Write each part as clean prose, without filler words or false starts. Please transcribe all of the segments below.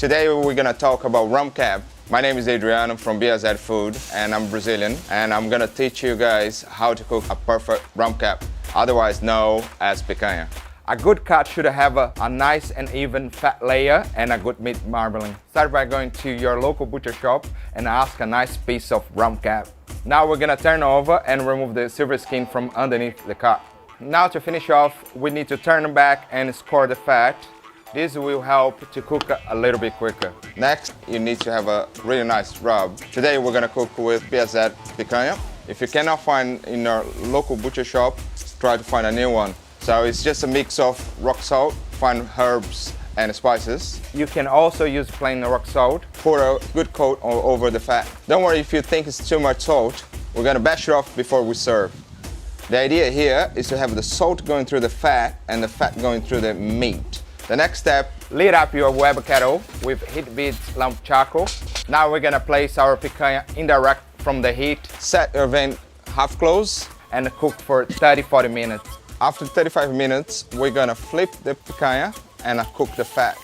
Today we're gonna talk about rum cap. My name is Adriano from BRZ Food and I'm Brazilian, and I'm gonna teach you guys how to cook a perfect rum cap, otherwise known as picanha. A good cut should have a nice and even fat layer and a good meat marbling. Start by going to your local butcher shop and ask a nice piece of rum cap. Now we're gonna turn over and remove the silver skin from underneath the cut. Now to finish off, we need to turn back and score the fat. This will help to cook a little bit quicker. Next, you need to have a really nice rub. Today we're gonna cook with BRZ Picanha. If you cannot find in your local butcher shop, try to find a new one. So it's just a mix of rock salt, fine herbs and spices. You can also use plain rock salt. Pour a good coat over the fat. Don't worry if you think it's too much salt. We're gonna bash it off before we serve. The idea here is to have the salt going through the fat and the fat going through the meat. The next step, lit up your web kettle with heat beads lump charcoal. Now we're gonna place our picanha indirect from the heat. Set your vent half close and cook for 30-40 minutes. After 35 minutes, we're gonna flip the picanha and cook the fat.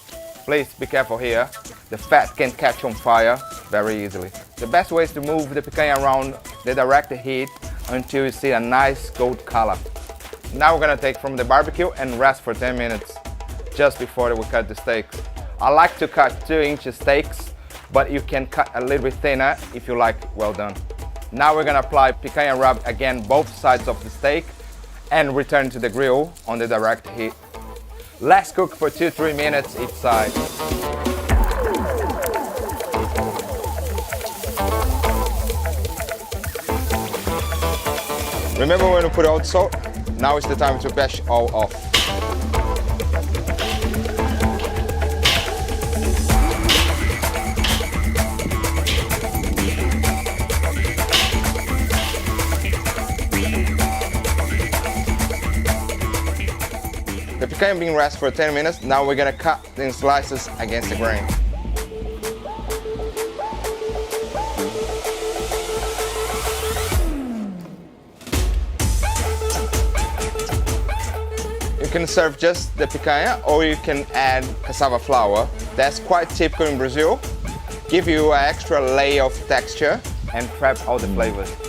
Please be careful here. The fat can catch on fire very easily. The best way is to move the picanha around the direct heat until you see a nice gold color. Now we're gonna take from the barbecue and rest for 10 minutes just before we cut the steaks. I like to cut 2-inch steaks, but you can cut a little bit thinner if you like well done. Now we're gonna apply picanha rub again both sides of the steak and return to the grill on the direct heat. Let's cook for 2-3 minutes each side. Remember when you put out salt? Now is the time to bash all off. The picanha being rested for 10 minutes, now we're gonna cut in slices against the grain. You can serve just the picanha or you can add cassava flour. That's quite typical in Brazil. Give you an extra layer of texture and trap all the flavors.